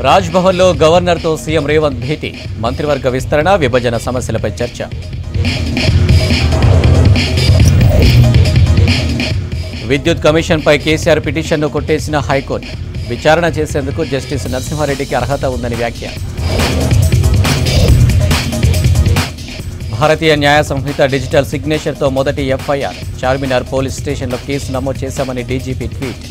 రాజ్భవన్లో గవర్నర్తో CM Revanth భేటీ, మంత్రివర్గ విస్తరణ, విభజన సమస్యలపై చర్చ. విద్యుత్ కమిషన్పై కేసీఆర్ పిటిషన్ను కొట్టేసిన హైకోర్టు, విచారణ చేసేందుకు జస్టిస్ నరసింహారెడ్డికి అర్హత ఉందని వ్యాఖ్య. భారతీయ న్యాయ సంహిత డిజిటల్ సిగ్నేచర్తో మొదటి ఎఫ్ఐఆర్, చార్మినార్ పోలీస్ స్టేషన్లో కేసు నమోదు చేశామని డీజీపీ ట్వీట్.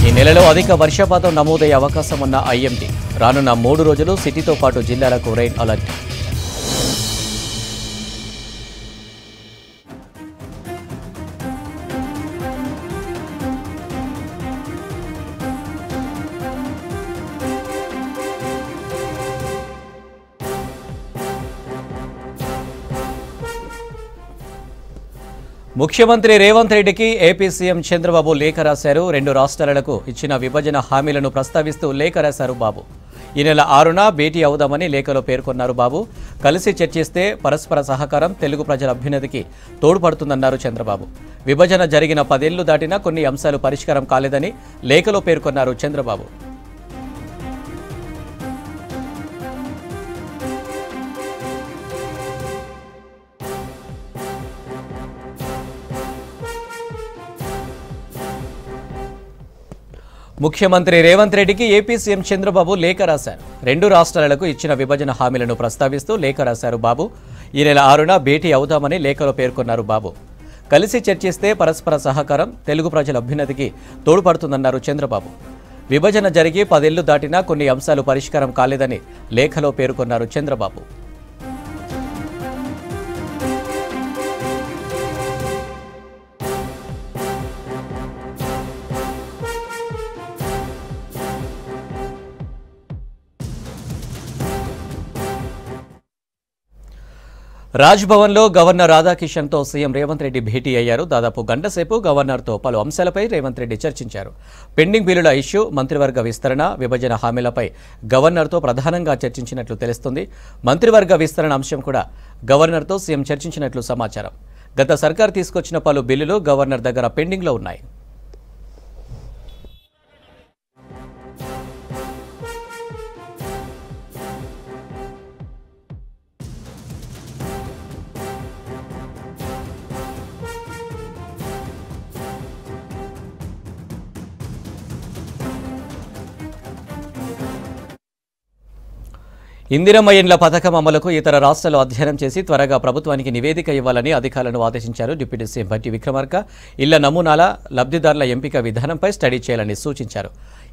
ఈ నెలలో అధిక వర్షపాతం నమోదయ్యే అవకాశం ఉన్న ఐఎండీ, రానున్న 3 రోజులు సిటీతో పాటు జిల్లాలకు రెయిన్ అలర్ట్. ముఖ్యమంత్రి రేవంత్ రెడ్డికి ఏపీ సీఎం చంద్రబాబు లేఖ రాశారు. 2 రాష్ట్రాలకు ఇచ్చిన విభజన హామీలను ప్రస్తావిస్తూ లేఖ రాశారు బాబు. ఈ నెల 6న భేటీ అవుదామని లేఖలో పేర్కొన్నారు బాబు. కలిసి చర్చిస్తే పరస్పర సహకారం తెలుగు ప్రజల అభ్యున్నతికి తోడ్పడుతుందన్నారు చంద్రబాబు. విభజన జరిగిన 10 ఏళ్లు దాటినా కొన్ని అంశాలు పరిష్కారం కాలేదని లేఖలో పేర్కొన్నారు చంద్రబాబు. ముఖ్యమంత్రి రేవంత్ రెడ్డికి ఏపీ సీఎం చంద్రబాబు లేఖ రాశారు. 2 రాష్ట్రాలకు ఇచ్చిన విభజన హామీలను ప్రస్తావిస్తూ లేఖ రాశారు బాబు. ఈ నెల 6న భేటీ అవుదామని లేఖలో పేర్కొన్నారు బాబు. కలిసి చర్చిస్తే పరస్పర సహకారం తెలుగు ప్రజల అభ్యున్నతికి తోడ్పడుతుందన్నారు చంద్రబాబు. విభజన జరిగి 10 ఏళ్లు దాటినా కొన్ని అంశాలు పరిష్కారం కాలేదని లేఖలో పేర్కొన్నారు చంద్రబాబు. రాజ్భవన్లో గవర్నర్ రాధాకిషన్తో సీఎం రేవంత్ రెడ్డి భేటీ అయ్యారు. దాదాపు గంట సేపు గవర్నర్తో పలు అంశాలపై రేవంత్ రెడ్డి చర్చించారు. పెండింగ్ బిల్లుల ఇష్యూ, మంత్రివర్గ విస్తరణ, విభజన హామీలపై గవర్నర్తో ప్రధానంగా చర్చించినట్లు తెలుస్తుంది. మంత్రివర్గ విస్తరణ అంశం కూడా గవర్నర్తో సీఎం చర్చించినట్లు సమాచారం. గత సర్కార్ తీసుకొచ్చిన పలు బిల్లులు గవర్నర్ దగ్గర పెండింగ్లో ఉన్నాయి. ఇందిరమ్మ ఇండ్ల పథకం అమలుకు ఇతర రాష్ట్రాలు అధ్యయనం చేసి త్వరగా ప్రభుత్వానికి నివేదిక ఇవ్వాలని అధికారులను ఆదేశించారు డిప్యూటీ సీఎం భట్టి విక్రమార్క. ఇళ్ల నమూనాల, లబ్ధిదారుల ఎంపిక విధానంపై స్టడీ చేయాలని సూచించారు.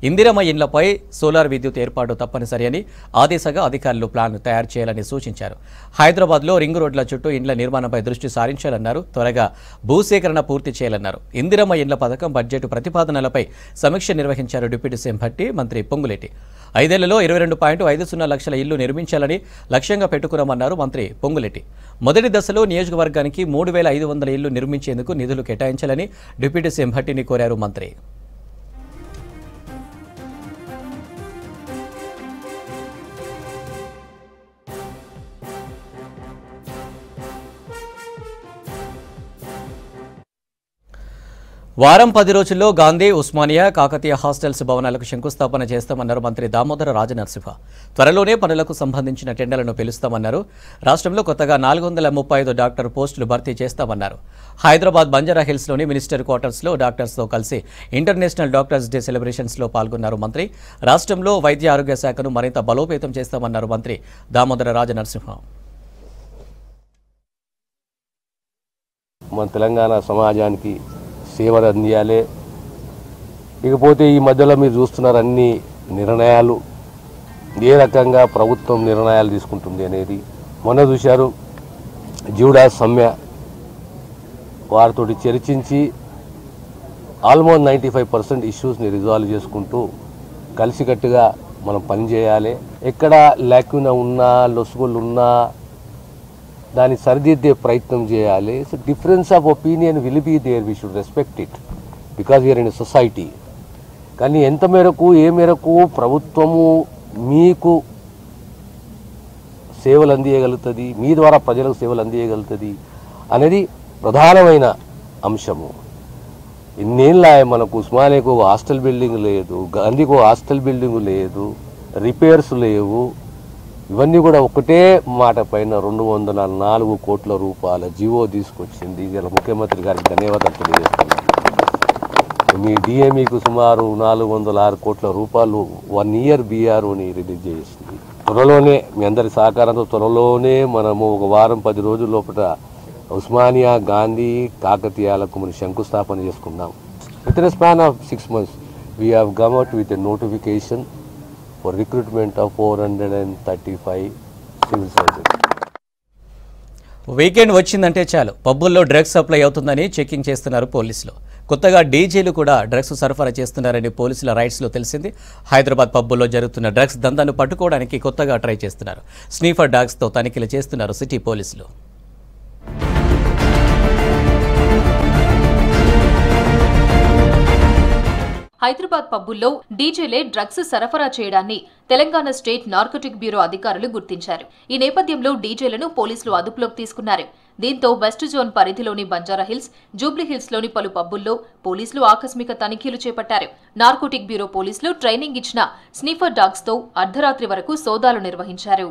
ఇందిరమ్మ ఇండ్లపై సోలార్ విద్యుత్ ఏర్పాటు తప్పనిసరి అని ఆ దిశగా అధికారులు ప్లాన్ తయారు చేయాలని సూచించారు. హైదరాబాద్లో రింగ్ రోడ్ల చుట్టూ ఇండ్ల నిర్మాణంపై దృష్టి సారించాలన్నారు. త్వరగా భూసేకరణ పూర్తి చేయాలన్నారు. ఇందిరమ్మ ఇండ్ల పథకం బడ్జెట్ ప్రతిపాదనలపై సమీక్ష నిర్వహించారు డిప్యూటీ సీఎం భట్టి. మంత్రి పొంగులేటి 5 ఏళ్లలో 22.50 లక్షల ఇళ్లు నిర్మించాలని లక్ష్యంగా పెట్టుకున్నామన్నారు మంత్రి పొంగులేటి. మొదటి దశలో నియోజకవర్గానికి 3,500 ఇళ్లు నిర్మించేందుకు నిధులు కేటాయించాలని డిప్యూటీ సీఎం భట్టిని కోరారు మంత్రి. వారం 10 రోజుల్లో గాంధీ, ఉస్మానియా, కాకతీయ హాస్టల్స్ భవనాలకు శంకుస్థాపన చేస్తామన్నారు మంత్రి దామోదర రాజనరసింహ. త్వరలోనే పనులకు సంబంధించిన టెండర్లను పిలుస్తామన్నారు. రాష్ట్రంలో కొత్తగా 435 డాక్టర్ పోస్టులు భర్తీ చేస్తామన్నారు. హైదరాబాద్ బంజారా హిల్స్లోని మినిస్టర్ క్వార్టర్స్లో డాక్టర్స్తో కలిసి ఇంటర్నేషనల్ డాక్టర్స్ డే సెలబ్రేషన్స్లో పాల్గొన్నారు మంత్రి. రాష్ట్రంలో వైద్య ఆరోగ్య శాఖను మరింత బలోపేతం చేస్తామన్నారు మంత్రి దామోదర రాజనరసింహ. మన తెలంగాణ సమాజానికి సేవలు అందియాలి. ఇకపోతే ఈ మధ్యలో మీరు చూస్తున్నారు అన్ని నిర్ణయాలు ఏ రకంగా ప్రభుత్వం నిర్ణయాలు తీసుకుంటుంది అనేది. మొన్న చూశారు జీవడాస్ సమ్మె, వారితో చర్చించి ఆల్మోస్ట్ 95% ఇష్యూస్ని రిజాల్వ్ చేసుకుంటూ కలిసికట్టుగా మనం పనిచేయాలి. ఎక్కడ ల్యాక్యూనా ఉన్నా, లొసుగులు ఉన్నా దాన్ని సరిదిద్దే ప్రయత్నం చేయాలి. So difference of opinion will be there, we should respect it because we are in society. కానీ ఎంత మేరకు, ఏ మేరకు ప్రభుత్వము మీకు సేవలు అందియగలుగుతుంది, మీ ద్వారా ప్రజలకు సేవలు అందియగలుగుతుంది అనేది ప్రధానమైన అంశము. ఇన్నేళ్ళ మనకు ఉస్మానియాకు ఒక హాస్టల్ బిల్డింగ్ లేదు, గాంధీకి ఒక హాస్టల్ బిల్డింగ్ లేదు, రిపేర్స్ లేవు. ఇవన్నీ కూడా ఒకటే మాట పైన 204 కోట్ల రూపాయల జీవో తీసుకొచ్చింది. ఇలా ముఖ్యమంత్రి గారికి ధన్యవాదాలు తెలియజేస్తున్నాను. మీ డిఎంఈకు సుమారు 406 కోట్ల రూపాయలు 1 ఇయర్ బీఆర్ఓని రిలీజ్ చేసింది. త్వరలోనే మీ అందరి సహకారంతో త్వరలోనే మనము ఒక వారం 10 రోజుల లోపల ఉస్మానియా, గాంధీ, కాకతీయాలకు మనం శంకుస్థాపన చేసుకున్నాం. With in span of 6 months we have come out with a notification for recruitment of 435 civil servants. Weekend వచ్చిందంటే చాలు పబ్బుల్లో డ్రగ్స్ సప్లై అవుతుందని చెకింగ్ చేస్తున్నారు పోలీసులు. కొత్తగా డీజేలు కూడా డ్రగ్స్ సరఫరా చేస్తున్నారని పోలీసుల రైడ్స్లో తెలిసింది. హైదరాబాద్ పబ్బుల్లో జరుగుతున్న డ్రగ్స్ దందాను పట్టుకోవడానికి కొత్తగా ట్రై చేస్తున్నారు. స్నీఫర్ డాగ్స్తో తనిఖీలు చేస్తున్నారు సిటీ పోలీసులు. హైదరాబాద్ పబ్బుల్లో డీజేలే డ్రగ్స్ సరఫరా చేయడాన్ని తెలంగాణ స్టేట్ నార్కోటిక్ బ్యూరో అధికారులు గుర్తించారు. ఈ నేపథ్యంలో డీజేలను పోలీసులు అదుపులోకి తీసుకున్నారు. దీంతో వెస్ట్ జోన్ పరిధిలోని బంజారాహిల్స్, జూబ్లీహిల్స్లోని పలు పబ్బుల్లో పోలీసులు ఆకస్మిక తనిఖీలు చేపట్టారు. నార్కోటిక్ బ్యూరో పోలీసులు ట్రైనింగ్ ఇచ్చిన స్నీఫర్ డాగ్స్తో అర్ధరాత్రి వరకు సోదాలు నిర్వహించారు.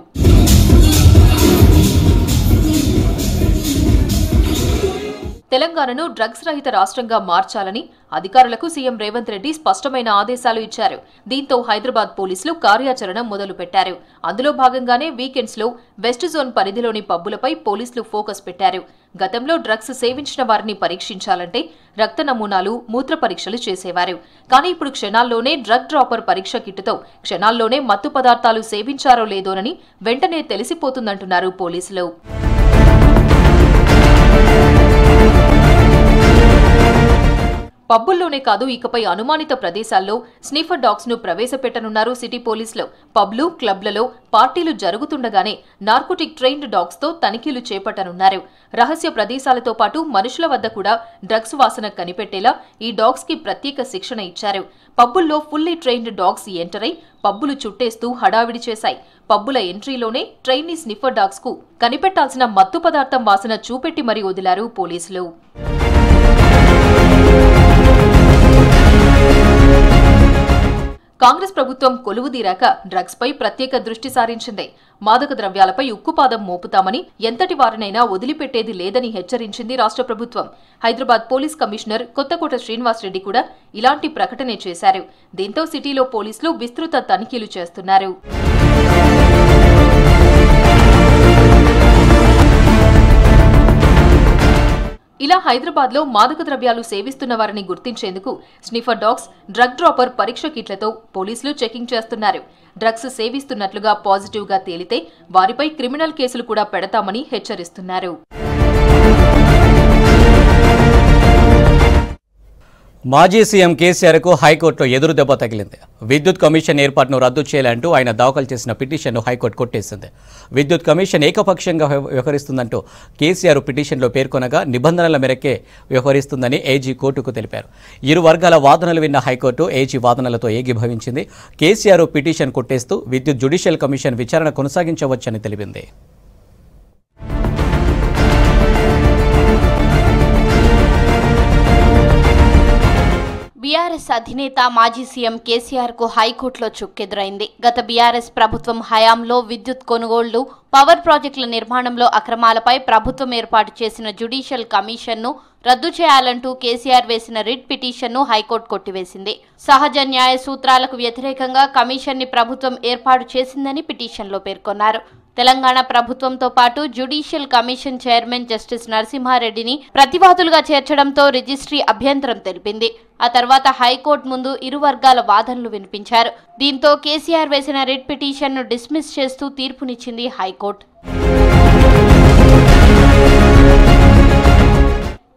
తెలంగాణను డ్రగ్స్ రహిత రాష్ట్రంగా మార్చాలని అధికారులకు సీఎం రేవంత్ రెడ్డి స్పష్టమైన ఆదేశాలు ఇచ్చారు. దీంతో హైదరాబాద్ పోలీసులు కార్యాచరణ మొదలుపెట్టారు. అందులో భాగంగానే వీకెండ్స్ లో వెస్ట్ జోన్ పరిధిలోని పబ్బులపై పోలీసులు ఫోకస్ పెట్టారు. గతంలో డ్రగ్స్ సేవించిన వారిని పరీక్షించాలంటే రక్త నమూనాలు, మూత్ర పరీక్షలు చేసేవారు. కానీ ఇప్పుడు క్షణాల్లోనే డ్రగ్ డ్రాపర్ పరీక్ష కిట్టుతో క్షణాల్లోనే మత్తు పదార్థాలు సేవించారో లేదోనని వెంటనే తెలిసిపోతుందంటున్నారు పోలీసులు. పబ్బుల్లోనే కాదు, ఇకపై అనుమానిత ప్రదేశాల్లో స్నీఫర్ డాగ్స్ ను ప్రవేశపెట్టనున్నారు సిటీ పోలీసులు. పబ్లు, క్లబ్లలో పార్టీలు జరుగుతుండగానే నార్కోటిక్ ట్రైన్డ్ డాగ్స్ తో తనిఖీలు చేపట్టనున్నారు. రహస్య ప్రదేశాలతో పాటు మనుషుల వద్ద కూడా డ్రగ్స్ వాసన కనిపెట్టేలా ఈ డాగ్స్ కి ప్రత్యేక శిక్షణ ఇచ్చారు. పబ్బుల్లో ఫుల్లీ ట్రైన్డ్ డాగ్స్ ఎంటర్ అయి పబ్బులు చుట్టేస్తూ హడావిడి చేశాయి. పబ్బుల ఎంట్రీలోనే ట్రైనీ స్నిఫర్ డాగ్స్ కు కనిపెట్టాల్సిన మత్తు పదార్థం వాసన చూపెట్టి మరీ వదిలారు పోలీసులు. కాంగ్రెస్ ప్రభుత్వం కొలువుదీరాక డ్రగ్స్ పై ప్రత్యేక దృష్టి సారించింది. మాదక ద్రవ్యాలపై ఉక్కుపాదం మోపుతామని, ఎంతటి వారినైనా వదిలిపెట్టేది లేదని హెచ్చరించింది రాష్ట్ర ప్రభుత్వం. హైదరాబాద్ పోలీస్ కమిషనర్ కొత్తకోట శ్రీనివాస్ రెడ్డి కూడా ఇలాంటి ప్రకటనే చేశారు. దీంతో సిటీలో పోలీసులు విస్తృత తనిఖీలు చేస్తున్నారు. ఇలా హైదరాబాద్ లో మాదక ద్రవ్యాలు సేవిస్తున్న వారిని గుర్తించేందుకు స్నిఫర్ డాగ్స్, డ్రగ్ డ్రాపర్ పరీక్ష కిట్లతో పోలీసులు చెకింగ్ చేస్తున్నారు. డ్రగ్స్ సేవిస్తున్నట్లుగా పాజిటివ్ గా తేలితే వారిపై క్రిమినల్ కేసులు కూడా పెడతామని హెచ్చరిస్తున్నారు. మాజీ సీఎం కేసీఆర్కు హైకోర్టులో ఎదురు దెబ్బ తగిలింది. విద్యుత్ కమిషన్ ఏర్పాటును రద్దు చేయాలంటూ ఆయన దాఖలు చేసిన పిటిషన్ను హైకోర్టు కొట్టేసింది. విద్యుత్ కమిషన్ ఏకపక్షంగా వ్యవహరిస్తుందంటూ కేసీఆర్ పిటిషన్లో పేర్కొనగా నిబంధనల మేరకే వ్యవహరిస్తుందని ఏజీ కోర్టుకు తెలిపారు. ఇరు వర్గాల వాదనలు విన్న హైకోర్టు ఏజీ వాదనలతో ఏకీభవించింది. కేసీఆర్ పిటిషన్ కొట్టేస్తూ విద్యుత్ జ్యుడిషియల్ కమిషన్ విచారణ కొనసాగించవచ్చని తెలిపింది. బీఆర్ఎస్ అధినేత మాజీ సీఎం కేసీఆర్ కు హైకోర్టులో చుక్కెదురైంది. గత బీఆర్ఎస్ ప్రభుత్వం హయాంలో విద్యుత్ కొనుగోళ్లు, పవర్ ప్రాజెక్టుల నిర్మాణంలో అక్రమాలపై ప్రభుత్వం ఏర్పాటు చేసిన జ్యుడిషియల్ కమిషన్ను రద్దు చేయాలంటూ కేసీఆర్ వేసిన రిట్ పిటిషన్ను హైకోర్టు కొట్టివేసింది. సహజ న్యాయ సూత్రాలకు వ్యతిరేకంగా కమిషన్ని ప్రభుత్వం ఏర్పాటు చేసిందని పిటిషన్లో పేర్కొన్నారు. తెలంగాణ ప్రభుత్వంతో పాటు జ్యుడిషియల్ కమిషన్ చైర్మన్ జస్టిస్ నరసింహారెడ్డిని ప్రతివాదులుగా చేర్చడంతో రిజిస్ట్రీ అభ్యంతరం తెలిపింది. ఆ తర్వాత హైకోర్టు ముందు ఇరు వర్గాల వాదనలు వినిపించారు. దీంతో కేసీఆర్ వేసిన రిట్ పిటిషన్ను డిస్మిస్ చేస్తూ తీర్పునిచ్చింది హైకోర్టు.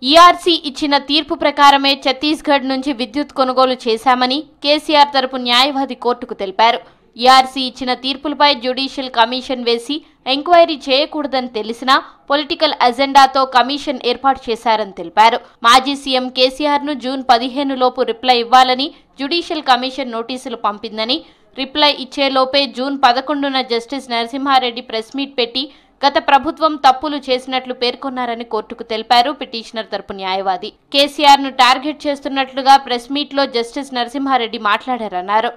ఈఆర్సీ ఇచ్చిన తీర్పు ప్రకారమే ఛత్తీస్గఢ్ నుంచి విద్యుత్ కొనుగోలు చేశామని కేసీఆర్ తరపు న్యాయవాది కోర్టుకు తెలిపారు. ఈఆర్సీ ఇచ్చిన తీర్పులపై జ్యుడిషియల్ కమిషన్ వేసి ఎంక్వైరీ చేయకూడదని తెలిసినా పొలిటికల్ అజెండాతో కమిషన్ ఏర్పాటు చేశారని తెలిపారు. మాజీ సీఎం కేసీఆర్ ను జూన్ 15 లోపు రిప్లై ఇవ్వాలని జ్యుడిషియల్ కమిషన్ నోటీసులు పంపిందని, రిప్లై ఇచ్చేలోపే జూన్ 11న జస్టిస్ నరసింహారెడ్డి ప్రెస్ మీట్ పెట్టి గత ప్రభుత్వం తప్పులు చేసినట్లు పేర్కొన్నారని కోర్టుకు తెలిపారు పిటిషనర్ తరపు న్యాయవాది. కేసీఆర్ ను టార్గెట్ చేస్తున్నట్లుగా ప్రెస్ మీట్ లో జస్టిస్ నరసింహారెడ్డి మాట్లాడారన్నారు.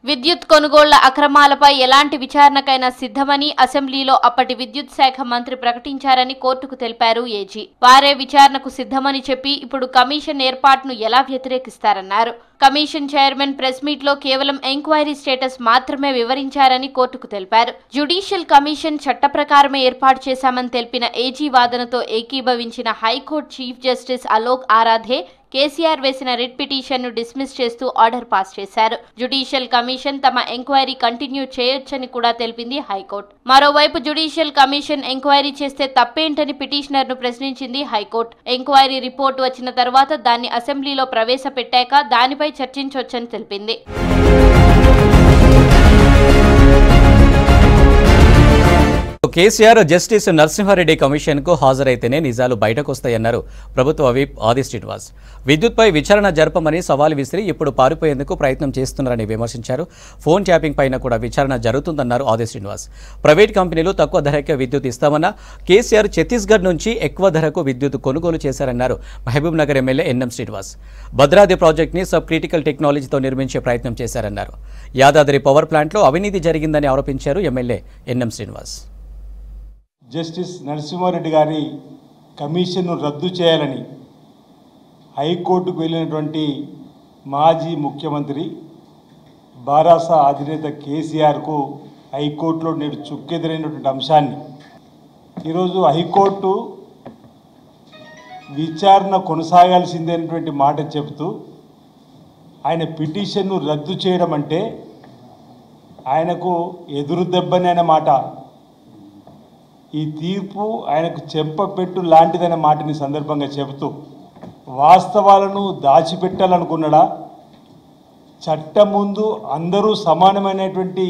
విద్యుత్ కొనుగోళ్ల అక్రమాలపై ఎలాంటి విచారణకైనా సిద్ధమని అసెంబ్లీలో అప్పటి విద్యుత్ శాఖ మంత్రి ప్రకటించారని కోర్టుకు తెలిపారు ఏజీ. వారే విచారణకు సిద్ధమని చెప్పి ఇప్పుడు కమిషన్ ఏర్పాటును ఎలా వ్యతిరేకిస్తారన్నారు. కమిషన్ చైర్మన్ ప్రెస్ మీట్ లో కేవలం ఎంక్వైరీ స్టేటస్ మాత్రమే వివరించారని కోర్టుకు తెలిపారు. జ్యుడిషియల్ కమిషన్ చట్ట ప్రకారమే ఏర్పాటు చేశామని తెలిపిన ఏజీ వాదనతో ఏకీభవించిన high court chief justice Alok Aradhe KCR వేసిన రిట్ పిటిషన్ ను డిస్మిస్ చేస్తూ ఆర్డర్ పాస్ చేశారు. జ్యుడిషియల్ కమిషన్ తమ ఎంక్వైరీ కంటిన్యూ చేయొచ్చని కూడా తెలిపింది హైకోర్టు. మరోవైపు జ్యుడిషియల్ కమిషన్ ఎంక్వైరీ చేస్తే తప్పేంటని పిటిషనర్ ను ప్రశ్నించింది హైకోర్టు. ఎంక్వైరీ రిపోర్టు వచ్చిన తర్వాత దాన్ని అసెంబ్లీలో ప్రవేశపెట్టాక దానిపై చర్చించొచ్చని తెలిపింది. కేసీఆర్ జస్టిస్ నరసింహారెడ్డి కమిషన్కు హాజరైతేనే నిజాలు బయటకొస్తాయన్నారు ప్రభుత్వ విప్ ఆది శ్రీనివాస్. విద్యుత్పై విచారణ జరపమని సవాల్ విసిరి ఇప్పుడు పారిపోయేందుకు ప్రయత్నం చేస్తున్నారని విమర్శించారు. ఫోన్ ట్యాపింగ్ పైన కూడా విచారణ జరుగుతుందన్నారు ఆది శ్రీనివాస్. ప్రైవేట్ కంపెనీలు తక్కువ ధరకే విద్యుత్ ఇస్తామన్న కేసీఆర్ ఛత్తీస్గఢ్ నుంచి ఎక్కువ ధరకు విద్యుత్ కొనుగోలు చేశారన్నారు మహబూబ్ నగర్ ఎమ్మెల్యే ఎన్ఎం శ్రీనివాస్. భద్రాద్రి ప్రాజెక్టుని సబ్ క్రిటికల్ టెక్నాలజీతో నిర్మించే ప్రయత్నం చేశారన్నారు. యాదాద్రి పవర్ ప్లాంట్లో అవినీతి జరిగిందని ఆరోపించారు MLA N M Srinivas. Justice Narasimha Reddy గారి కమిషన్ను రద్దు చేయాలని హైకోర్టుకు వెళ్ళినటువంటి మాజీ ముఖ్యమంత్రి బారాస అధినేత కేసీఆర్కు హైకోర్టులో నేడు చుక్కెదురైనటువంటి అంశాన్ని ఈరోజు హైకోర్టు విచారణ కొనసాగాల్సిందేనటువంటి మాట చెబుతూ ఆయన పిటిషన్ను రద్దు చేయడం అంటే ఆయనకు ఎదురు దెబ్బని అనే మాట. ఈ తీర్పు ఆయనకు చెంపపెట్టు లాంటిదనే మాటని సందర్భంగా చెబుతూ వాస్తవాలను దాచిపెట్టాలనుకున్నాడా, చట్టం ముందు అందరూ సమానమైనటువంటి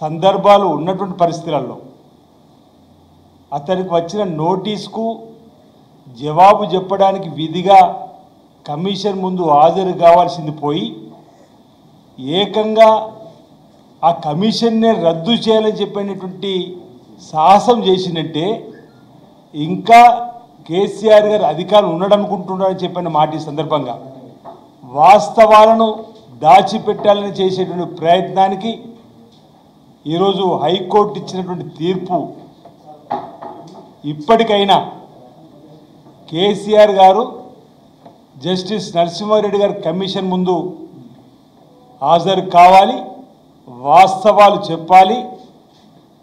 సందర్భాలు ఉన్నటువంటి పరిస్థితులలో అతనికి వచ్చిన నోటీస్కు జవాబు చెప్పడానికి విధిగా కమిషన్ ముందు హాజరు కావాల్సింది పోయి ఏకంగా ఆ కమిషన్నే రద్దు చేయాలని చెప్పినటువంటి సాహసం చేసినట్టే ఇంకా కేసీఆర్ గారు అధికారం ఉన్నాడనుకుంటున్నారని చెప్పిన మాట ఈ సందర్భంగా వాస్తవాలను దాచిపెట్టాలని చేసేటువంటి ప్రయత్నానికి ఈరోజు హైకోర్టు ఇచ్చినటువంటి తీర్పు ఇప్పటికైనా కేసీఆర్ గారు జస్టిస్ నరసింహారెడ్డి గారి కమిషన్ ముందు హాజరు కావాలి, వాస్తవాలు చెప్పాలి.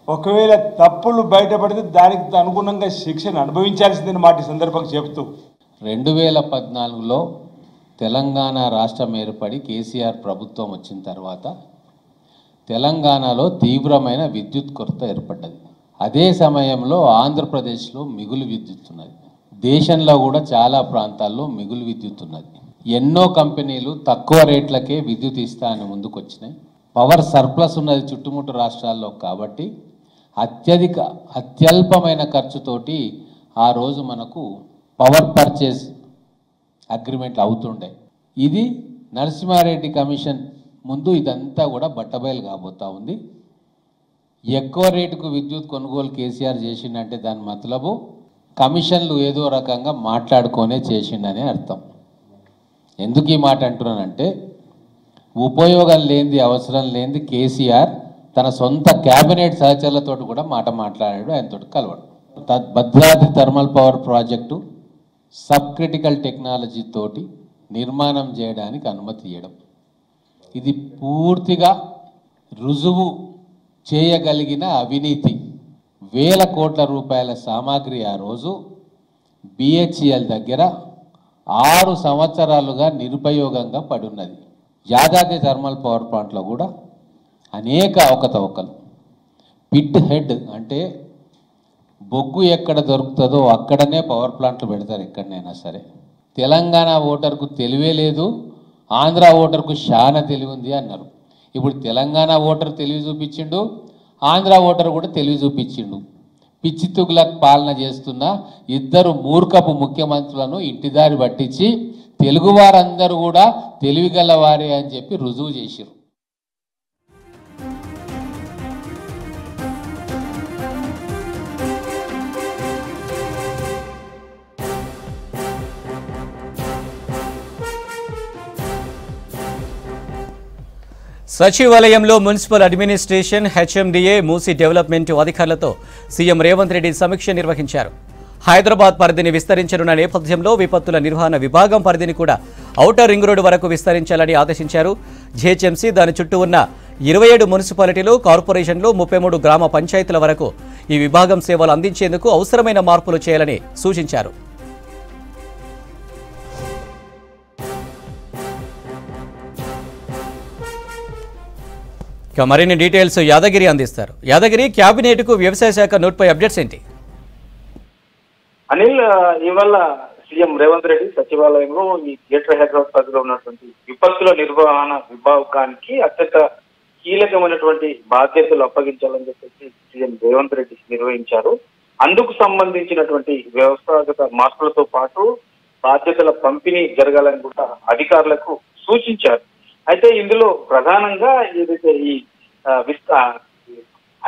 ఒకవేళ తప్పులు బయటపడితే దానికి అనుగుణంగా శిక్షను అనుభవించాల్సిందని మాట సందర్భంగా చెబుతూ 2014లో తెలంగాణ రాష్ట్రం ఏర్పడి కేసీఆర్ ప్రభుత్వం వచ్చిన తర్వాత తెలంగాణలో తీవ్రమైన విద్యుత్ కొరత ఏర్పడ్డది. అదే సమయంలో ఆంధ్రప్రదేశ్లో మిగులు విద్యుత్ ఉన్నది. దేశంలో కూడా చాలా ప్రాంతాల్లో మిగులు విద్యుత్ ఉన్నది. ఎన్నో కంపెనీలు తక్కువ రేట్లకే విద్యుత్ ఇస్తా అని ముందుకొచ్చినాయి. పవర్ సర్ప్లస్ ఉన్నది చుట్టుముట్టు రాష్ట్రాల్లో కాబట్టి అత్యల్పమైన ఖర్చుతోటి ఆ రోజు మనకు పవర్ పర్చేస్ అగ్రిమెంట్లు అవుతుండే. ఇది నరసింహారెడ్డి కమిషన్ ముందు ఇదంతా కూడా బట్టబయలు కాబోతా ఉంది. ఎక్కువ రేటుకు విద్యుత్ కొనుగోలు కేసీఆర్ చేసిండంటే దాని మతలబు కమిషన్లు ఏదో రకంగా మాట్లాడుకొనే చేసిండనే అర్థం. ఎందుకు ఈ మాట అంటున్నానంటే ఉపయోగం లేనిది అవసరం లేనిది కేసీఆర్ తన సొంత క్యాబినెట్ సహచరులతో కూడా మాట్లాడాడు, ఆయనతో కలవడు. Bhadradri thermal power project sub critical technology తోటి నిర్మాణం చేయడానికి అనుమతి ఇవ్వడం, ఇది పూర్తిగా రుజువు చేయగలిగిన అవినీతి. వేల కోట్ల రూపాయల సామాగ్రి ఆ రోజు BHEL దగ్గర 6 సంవత్సరాలుగా నిరుపయోగంగా పడున్నది. యాదాద్రి థర్మల్ పవర్ ప్లాంట్లో కూడా అనేక అవకతవకలు. పిట్ హెడ్ అంటే బొగ్గు ఎక్కడ దొరుకుతుందో అక్కడనే పవర్ ప్లాంట్లు పెడతారు ఎక్కడనైనా సరే. తెలంగాణ ఓటర్కు తెలివే లేదు, ఆంధ్ర ఓటర్కు చాలా తెలివి ఉంది అన్నారు. ఇప్పుడు తెలంగాణ ఓటర్ తెలివి చూపించిండు, ఆంధ్ర ఓటర్ కూడా తెలివి చూపించిండు. పిచ్చి తుగులకు పాలన చేస్తున్న ఇద్దరు మూర్ఖపు ముఖ్యమంత్రులను ఇంటిదారి పట్టించి తెలుగువారందరూ కూడా తెలివిగల వారే అని చెప్పి రుజువు చేసిరు. సచివాలయంలో municipal administration HMDA Musi development అధికారులతో సీఎం రేవంత్ రెడ్డి సమీక్ష నిర్వహించారు. హైదరాబాద్ పరిధిని విస్తరించనున్న నేపథ్యంలో విపత్తుల నిర్వహణ విభాగం పరిధిని కూడా ఔటర్ రింగ్ రోడ్డు వరకు విస్తరించాలని ఆదేశించారు. జీహెచ్ఎంసీ దాని చుట్టూ ఉన్న 27 మున్సిపాలిటీలు, కార్పొరేషన్లు, 33 గ్రామ పంచాయతీల వరకు ఈ విభాగం సేవలు అందించేందుకు అవసరమైన మార్పులు చేయాలని సూచించారు. మరిన్ని డీటెయిల్స్ యాదగిరి అందిస్తారు. యాదగిరి, కేబినెట్ కు వ్యవసాయ శాఖ నోట్పై అప్డేట్స్ ఏంటి? అనిల్, ఇవాళ సీఎం రేవంత్ రెడ్డి సచివాలయంలో ఈ గ్రేటర్ హైదరాబాద్ పరిధిలో ఉన్నటువంటి విపత్తుల నిర్వహణ విభాగానికి అత్యంత కీలకమైనటువంటి బాధ్యతలు అప్పగించాలని చెప్పేసి సీఎం రేవంత్ రెడ్డి నిర్వహించారు. అందుకు సంబంధించినటువంటి వ్యవస్థాగత మార్పులతో పాటు బాధ్యతల పంపిణీ జరగాలని కూడా అధికారులకు సూచించారు. అయితే ఇందులో ప్రధానంగా ఏదైతే ఈ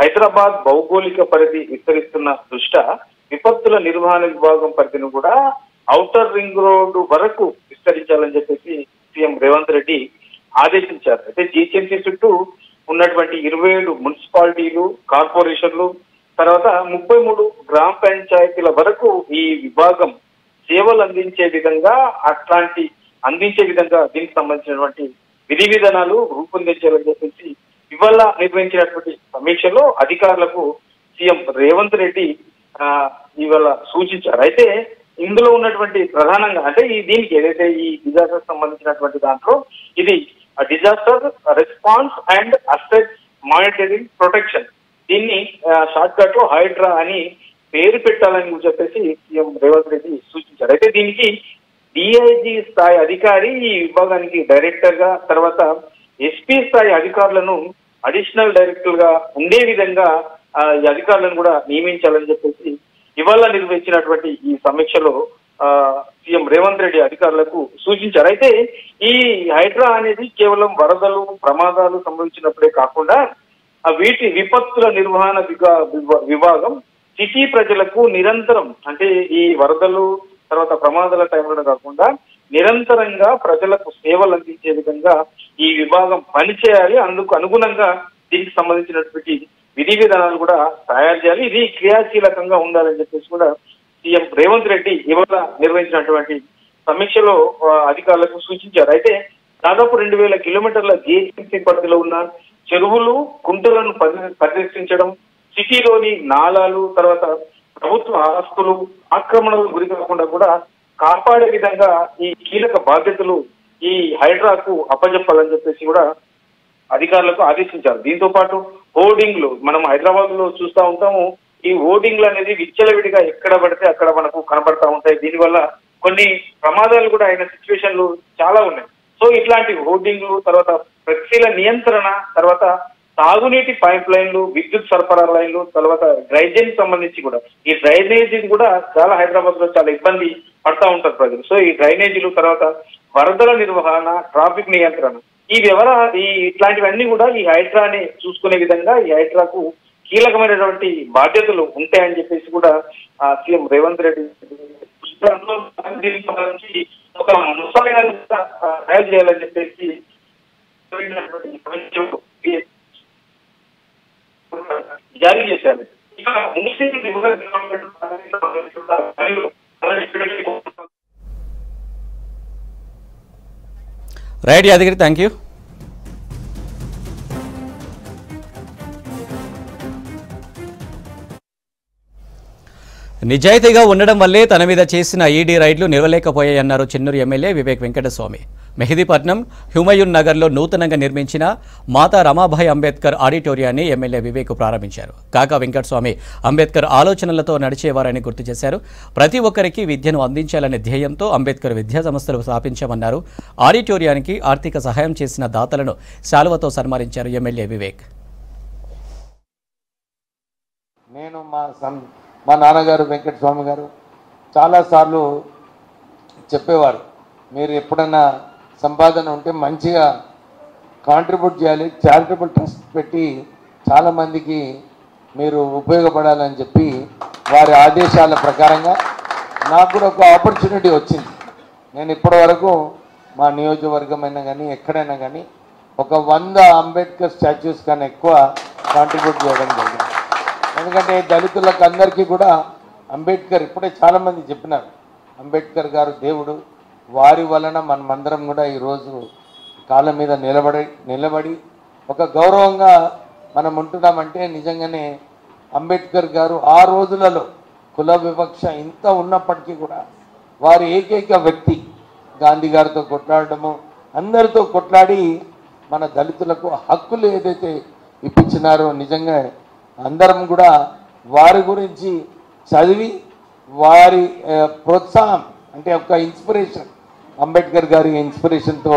హైదరాబాద్ భౌగోళిక పరిధి విస్తరిస్తున్న దృష్ట్యా విపత్తుల నిర్వహణ విభాగం పరిధిని కూడా ఔటర్ రింగ్ రోడ్డు వరకు విస్తరించాలని చెప్పేసి సీఎం రేవంత్ రెడ్డి ఆదేశించారు. అయితే జీహెచ్ఎంసీ చుట్టూ ఉన్నటువంటి 27 మున్సిపాలిటీలు, కార్పొరేషన్లు, తర్వాత 33 గ్రామ పంచాయతీల వరకు ఈ విభాగం సేవలు అందించే విధంగా దీనికి సంబంధించినటువంటి విధి విధానాలు రూపొందించాలని చెప్పేసి ఇవాళ నిర్వహించినటువంటి సమీక్షలో అధికారులకు సీఎం రేవంత్ రెడ్డి ఇవాళ సూచించారు. అయితే ఇందులో ఉన్నటువంటి ప్రధానంగా అంటే దీనికి ఏదైతే ఈ డిజాస్టర్ సంబంధించినటువంటి దాంట్లో ఇది disaster response and asset monitoring protection, దీన్ని షార్ట్ కట్ లో హైడ్రా అని పేరు పెట్టాలని చెప్పేసి సీఎం రేవంత్ రెడ్డి సూచించారు. అయితే దీనికి డిఐజీ స్థాయి అధికారి ఈ విభాగానికి డైరెక్టర్ గా, తర్వాత ఎస్పీ స్థాయి అధికారులను అడిషనల్ డైరెక్టర్ గా ఉండే విధంగా ఈ అధికారులను కూడా నియమించాలని చెప్పేసి ఇవాళ నిర్వహించినటువంటి ఈ సమీక్షలో సీఎం రేవంత్ రెడ్డి అధికారులకు సూచించారు. అయితే ఈ హైడ్రా అనేది కేవలం వరదలు, ప్రమాదాలు సంభవించినప్పుడే కాకుండా వీటి విపత్తుల నిర్వహణ విభాగం సిటీ ప్రజలకు నిరంతరం, అంటే ఈ వరదలు తర్వాత ప్రమాదాల టైంలో కాకుండా నిరంతరంగా ప్రజలకు సేవలు అందించే విధంగా ఈ విభాగం పనిచేయాలి. అందుకు అనుగుణంగా దీనికి సంబంధించినటువంటి విధి విధానాలు కూడా తయారు చేయాలి. ఇది క్రియాశీలకంగా ఉండాలని చెప్పేసి కూడా సీఎం రేవంత్ రెడ్డి ఇవాళ నిర్వహించినటువంటి సమీక్షలో అధికారులకు సూచించారు. అయితే దాదాపు 2000 కిలోమీటర్ల జీహెచ్ఎంసీ పరిధిలో ఉన్న చెరువులు, కుంటలను పరిరక్షించడం, సిటీలోని నాలాలు, తర్వాత ప్రభుత్వ ఆస్తులు ఆక్రమణలకు గురి కాకుండా కూడా కాపాడే విధంగా ఈ కీలక బాధ్యతలు ఈ హైడ్రాకు అప్పజెప్పాలని చెప్పేసి కూడా అధికారులకు ఆదేశించారు. దీంతో పాటు హోర్డింగ్లు మనం హైదరాబాద్ లో చూస్తూ ఉంటాము. ఈ హోర్డింగ్లు అనేది విచ్చలవిడిగా ఎక్కడ పడితే అక్కడ మనకు కనబడతా ఉంటాయి. దీనివల్ల కొన్ని ప్రమాదాలు కూడా అయిన సిచ్యువేషన్లు చాలా ఉన్నాయి. సో ఇట్లాంటి హోర్డింగ్లు, తర్వాత ఫ్లెక్సీల నియంత్రణ, తర్వాత తాగునీటి పైప్ లైన్లు, విద్యుత్ సరఫరా లైన్లు, తర్వాత డ్రైనేజ్ సంబంధించి కూడా ఈ డ్రైనేజీ కూడా చాలా హైదరాబాద్ లో చాలా ఇబ్బంది పడతా ఉంటారు ప్రజలు. సో ఈ డ్రైనేజీలు, తర్వాత వరదల నిర్వహణ, ట్రాఫిక్ నియంత్రణ, ఇట్లాంటివన్నీ కూడా ఈ హైడ్రాని చూసుకునే విధంగా ఈ హైడ్రాకు కీలకమైనటువంటి బాధ్యతలు ఉంటాయని చెప్పేసి కూడా సీఎం రేవంత్ రెడ్డి ఒక ముసాయిదా తయారు చేయాలని చెప్పేసి జారీ చేశారు. ఇక ముస్లిం రైట్ యాదగిరి, థ్యాంక్ యూ. నిజాయితీగా ఉండడం వల్లే తన మీద చేసిన ఈడీ రైడ్లు నిలవలేకపోయాయన్నారు చెన్నూరు ఎమ్మెల్యే వివేక్ వెంకటస్వామి. మెహదీపట్నం హుమయూన్ నగర్లో నూతనంగా నిర్మించిన మాతా రమాబాయి అంబేద్కర్ ఆడిటోరియాన్ని ఎమ్మెల్యే వివేక్ ప్రారంభించారు. కాకా వెంకటస్వామి అంబేద్కర్ ఆలోచనలతో నడిచేవారని గుర్తు చేశారు. ప్రతి ఒక్కరికి విద్యను అందించాలనే ధ్యేయంతో అంబేద్కర్ విద్యా సంస్థలు స్థాపించామన్నారు. ఆడిటోరియానికి ఆర్థిక సహాయం చేసిన దాతలను శాలువతో సన్మానించారు ఎమ్మెల్యే వివేక్. నేను మా నాన్నగారు వెంకటస్వామి గారు చాలాసార్లు చెప్పేవారు, మీరు ఎప్పుడన్నా సంపాదన ఉంటే మంచిగా కాంట్రిబ్యూట్ చేయాలి, చారిటబుల్ ట్రస్ట్ పెట్టి చాలామందికి మీరు ఉపయోగపడాలని చెప్పి వారి ఆదేశాల ప్రకారంగా నాకు కూడా ఒక ఆపర్చునిటీ వచ్చింది. నేను ఇప్పటి వరకు మా నియోజకవర్గమైనా కానీ ఎక్కడైనా కానీ ఒక 100 అంబేద్కర్ స్టాచ్యూస్ కన్నా ఎక్కువ కాంట్రిబ్యూట్ చేయడం జరిగింది. ఎందుకంటే దళితులకు అందరికీ కూడా అంబేద్కర్, ఇప్పుడే చాలామంది చెప్పినారు, అంబేద్కర్ గారు దేవుడు, వారి వలన మనమందరం కూడా ఈరోజు కాళ్ళ మీద నిలబడి ఒక గౌరవంగా మనం ఉంటున్నామంటే నిజంగానే అంబేద్కర్ గారు ఆ రోజులలో కుల వివక్ష ఇంత ఉన్నప్పటికీ కూడా వారి ఏకైక వ్యక్తి గాంధీ గారితో కొట్లాడడము, అందరితో కొట్లాడి మన దళితులకు హక్కులు ఏదైతే ఇప్పించినారో నిజంగా అందరం కూడా వారి గురించి చదివి వారి ప్రోత్సాహం అంటే ఒక ఇన్స్పిరేషన్, అంబేద్కర్ గారి ఇన్స్పిరేషన్తో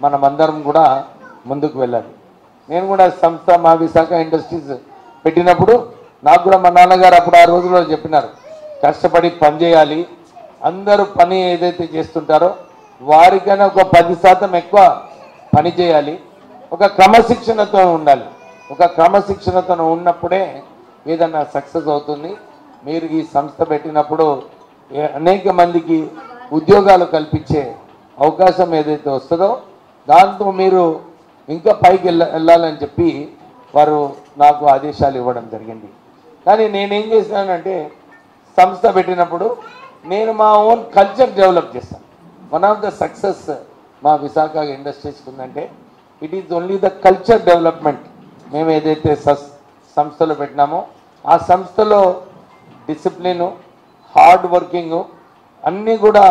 మనమందరం కూడా ముందుకు వెళ్ళాలి. నేను కూడా సంస్థ మా విశాఖ ఇండస్ట్రీస్ పెట్టినప్పుడు నాకు కూడా మా నాన్నగారు అప్పుడు ఆ రోజుల్లో చెప్పినారు, కష్టపడి పని చేయాలి, అందరూ పని ఏదైతే చేస్తుంటారో వారికైనా ఒక 10% ఎక్కువ పని చేయాలి, ఒక క్రమశిక్షణతో ఉండాలి. ఒక క్రమశిక్షణతో ఉన్నప్పుడే ఏదన్నా సక్సెస్ అవుతుంది. మీరు ఈ సంస్థ పెట్టినప్పుడు అనేక మందికి ఉద్యోగాలు కల్పించే అవకాశం ఏదైతే వస్తుందో దాంతో మీరు ఇంకా పైకి వెళ్ళాలని చెప్పి వారు నాకు ఆదేశాలు ఇవ్వడం జరిగింది. కానీ నేనేం చేశానంటే సంస్థ పెట్టినప్పుడు నేను మా ఓన్ కల్చర్ డెవలప్ చేస్తాను. వన్ ఆఫ్ ద సక్సెస్ మా విశాఖ ఇండస్ట్రీస్కి ఉందంటే it is only the culture development. మేము ఏదైతే సంస్థలో పెట్టినామో ఆ సంస్థలో డిసిప్లిను, హార్డ్ వర్కింగు అన్నీ కూడా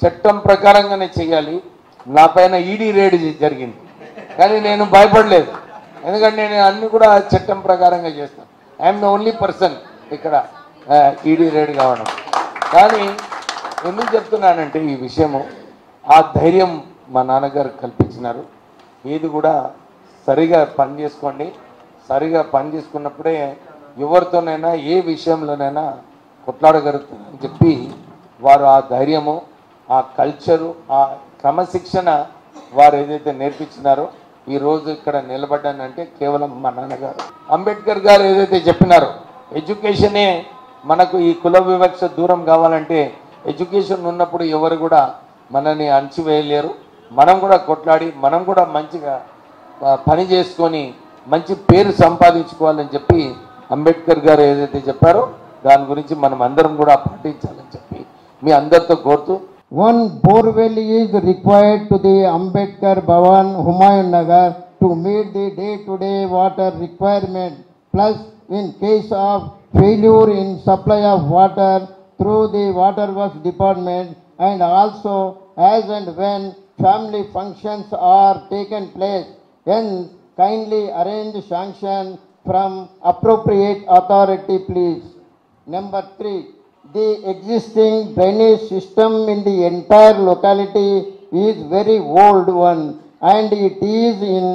చట్టం ప్రకారంగానే చేయాలి. నా పైన ఈడీ రేడ్ జరిగింది కానీ నేను భయపడలేదు, ఎందుకంటే నేను అన్నీ కూడా చట్టం ప్రకారంగా చేస్తాను. ఐఎమ్ ద ఓన్లీ పర్సన్ ఇక్కడ ఈడీ రేడ్ కావడం. కానీ ఎందుకు చెప్తున్నానంటే ఈ విషయము ఆ ధైర్యం మా నాన్నగారు కల్పించినారు. ఏది కూడా సరిగా పని చేసుకోండి, సరిగా పని చేసుకున్నప్పుడే ఎవరితోనైనా ఏ విషయంలోనైనా కొట్లాడగలుగుతారని చెప్పి వారు ఆ ధైర్యము, ఆ కల్చరు, ఆ క్రమశిక్షణ వారు ఏదైతే నేర్పించినారో ఈరోజు ఇక్కడ నిలబడ్డానంటే కేవలం మా నాన్నగారు. అంబేద్కర్ గారు ఏదైతే చెప్పినారో ఎడ్యుకేషనే మనకు ఈ కుల వివక్ష దూరం కావాలంటే ఎడ్యుకేషన్ ఉన్నప్పుడు ఎవరు కూడా మనల్ని అణచివేయలేరు. మనం కూడా కొట్లాడి మనం కూడా మంచిగా పని చేసుకొని మంచి పేరు సంపాదించుకోవాలని చెప్పి అంబేద్కర్ గారు ఏదైతే చెప్పారో దాని గురించి మనం అందరం కూడా పాటించాలని చెప్పి మీ అందరితో కోరుతూ, one borewell is required to the Ambedkar Bhavan, Humayun Nagar to meet the day-to-day water requirement. Plus, in case of failure in supply of water through the Water Works Department, and also as and when family functions are taken place, then kindly arrange sanction from appropriate authority, please. Number 3, the existing drainage system in the entire locality is very old one and it is in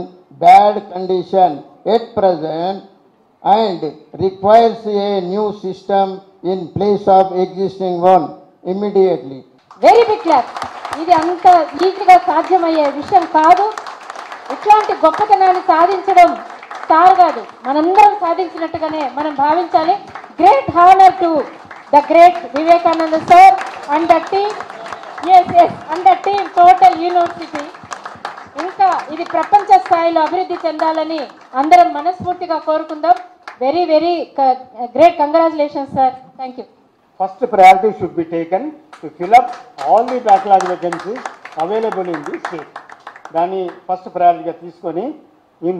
bad condition at present and requires a new system in place of existing one immediately. Very big clap. ఇది అంత ఈజీగా సాధ్యమయ్యే విషయం కాదు. ఇట్లాంటి గొప్పతనాన్ని సాధించడం sir కాదు, మనందరం సాధించినట్టుగానే మనం భావించాలి. Great honour to the great Vivekananda sir and the team, yes and the team total university. ఇంకా ఇది ప్రపంచ స్థాయిలో అభివృద్ధి చెందాలని అందరం మనస్ఫూర్తిగా కోరుకుందాం. Very very great, congratulations sir, thank you. First priority should be taken to fill up all the backlog vacancies available in the state. దాన్ని ఫస్ట్ ప్రయారిటీగా తీసుకొని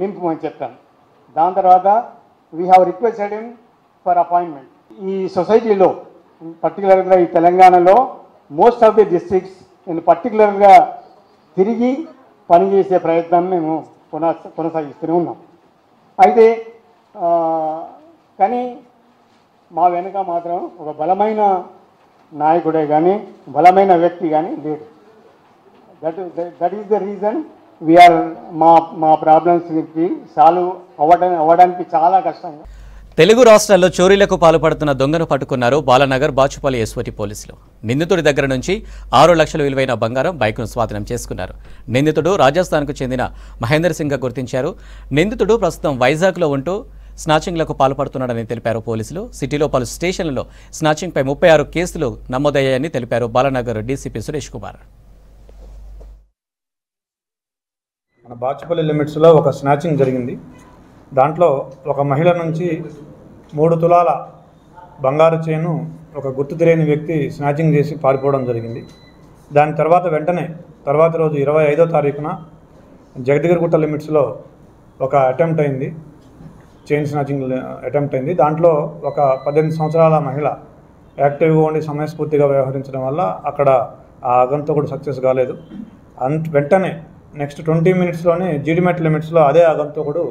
నింపమని చెప్తాను. దాని తర్వాత we have requested him for appointment. ఈ సొసైటీలో పర్టికులర్గా ఈ తెలంగాణలో మోస్ట్ ఆఫ్ ది డిస్ట్రిక్ట్స్ నేను పర్టికులర్గా తిరిగి పనిచేసే ప్రయత్నాన్ని మేము కొనసాగిస్తూనే ఉన్నాం. అయితే కానీ మా వెనుక మాత్రం ఒక బలమైన నాయకుడే కానీ బలమైన వ్యక్తి కానీ లేడు. That is the reason we are మా ప్రాబ్లమ్స్కి సాల్వ్ అవ్వడానికి చాలా కష్టంగా. తెలుగు రాష్ట్రాల్లో చోరీలకు పాల్పడుతున్న దొంగను పట్టుకున్నారు బాలనగర్ బాచుపల్లి ఎస్ఓటి పోలీసులు. నిందితుడి దగ్గర నుంచి 6 లక్షల విలువైన బంగారం, బైక్ను స్వాధీనం చేసుకున్నారు. నిందితుడు రాజస్థాన్కు చెందిన మహేందర్ సింగ్గా గుర్తించారు. నిందితుడు ప్రస్తుతం వైజాగ్లో ఉంటూ స్నాచింగ్లకు పాల్పడుతున్నాడని తెలిపారు పోలీసులు. సిటీలో పలు స్టేషన్లలో స్నాచింగ్పై 36 కేసులు నమోదయ్యాయని తెలిపారు బాలనగర్ డీసీపీ సురేష్ కుమార్. మన బాచుపల్లి లిమిట్స్లో ఒక స్నాచింగ్ జరిగింది. దాంట్లో ఒక మహిళ నుంచి 3 తులాల బంగారు చైను ఒక గుర్తు తెలియని వ్యక్తి స్నాచింగ్ చేసి పారిపోవడం జరిగింది. దాని తర్వాత వెంటనే తర్వాత రోజు 25వ తారీఖున జగద్గిరిగుట్ట లిమిట్స్లో ఒక అటెంప్ట్ అయింది, చైన్ స్నాచింగ్ అటెంప్ట్ అయింది. దాంట్లో ఒక 18 సంవత్సరాల మహిళ యాక్టివ్గా ఉండి సమయస్ఫూర్తిగా వ్యవహరించడం వల్ల అక్కడ ఆ ఆగంతకుడు సక్సెస్ కాలేదు. వెంటనే నెక్స్ట్ 20 మినిట్స్లోనే జీడిమెట్ లిమిట్స్లో అదే ఆగంతకుడు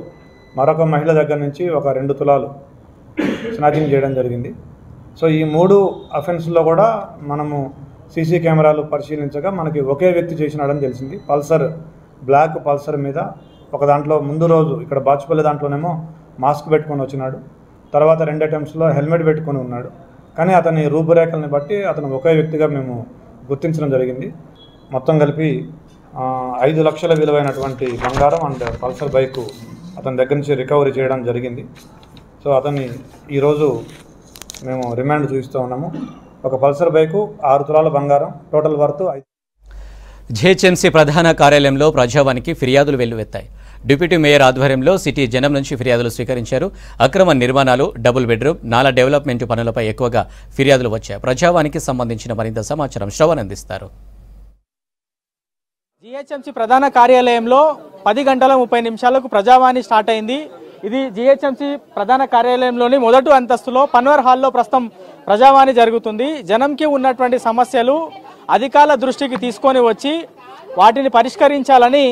మరొక మహిళ దగ్గర నుంచి ఒక 2 తులాలు స్నాచింగ్ చేయడం జరిగింది. సో ఈ 3 అఫెన్స్లో కూడా మనము సీసీ కెమెరాలు పరిశీలించగా మనకి ఒకే వ్యక్తి చేసినాడని తెలిసింది. బ్లాక్ పల్సర్ మీద ఒక దాంట్లో ముందు రోజు ఇక్కడ బాచుపల్లి దాంట్లోనేమో మాస్క్ పెట్టుకొని వచ్చినాడు, తర్వాత 2 అటెంప్ట్స్లో హెల్మెట్ పెట్టుకొని ఉన్నాడు. కానీ అతని రూపురేఖల్ని బట్టి అతను ఒకే వ్యక్తిగా మేము గుర్తించడం జరిగింది. మొత్తం కలిపి 5 లక్షల విలువైనటువంటి బంగారం అండ్ పల్సర్ బైకు అతని దగ్గర నుంచి రికవరీ చేయడం జరిగింది. సో అతన్ని ఈరోజు మేము రిమాండ్ చూపిస్తూ ఉన్నాము. ఒక పల్సర్ బైకు, 6 తులాల బంగారం, టోటల్ వర్త్. జీహెచ్ఎంసీ ప్రధాన కార్యాలయంలో ప్రజావానికి ఫిర్యాదులు వెల్లువెత్తాయి. డిప్యూటీ మేయర్ ఆధ్వర్యంలో సిటీ జనం నుంచి ఫిర్యాదులు స్వీకరించారు. అక్రమ నిర్మాణాలు, డబుల్ బెడ్రూమ్, నాలా డెవలప్మెంట్ పనులపై ఎక్కువగా ఫిర్యాదులు వచ్చాయి. ప్రజావానికి సంబంధించిన మరింత సమాచారం శ్రవణ్ అందిస్తారు. జీహెచ్ఎంసీ ప్రధాన కార్యాలయంలో 10:30 ప్రజావాణి స్టార్ట్ అయింది. ఇది జీహెచ్ఎంసీ ప్రధాన కార్యాలయంలోని మొదటి అంతస్తులో పన్వర్ హాల్లో ప్రస్తుతం ప్రజావాణి జరుగుతుంది. జనంకి ఉన్నటువంటి సమస్యలు అధికారుల దృష్టికి తీసుకొని వచ్చి వాటిని పరిష్కరించాలని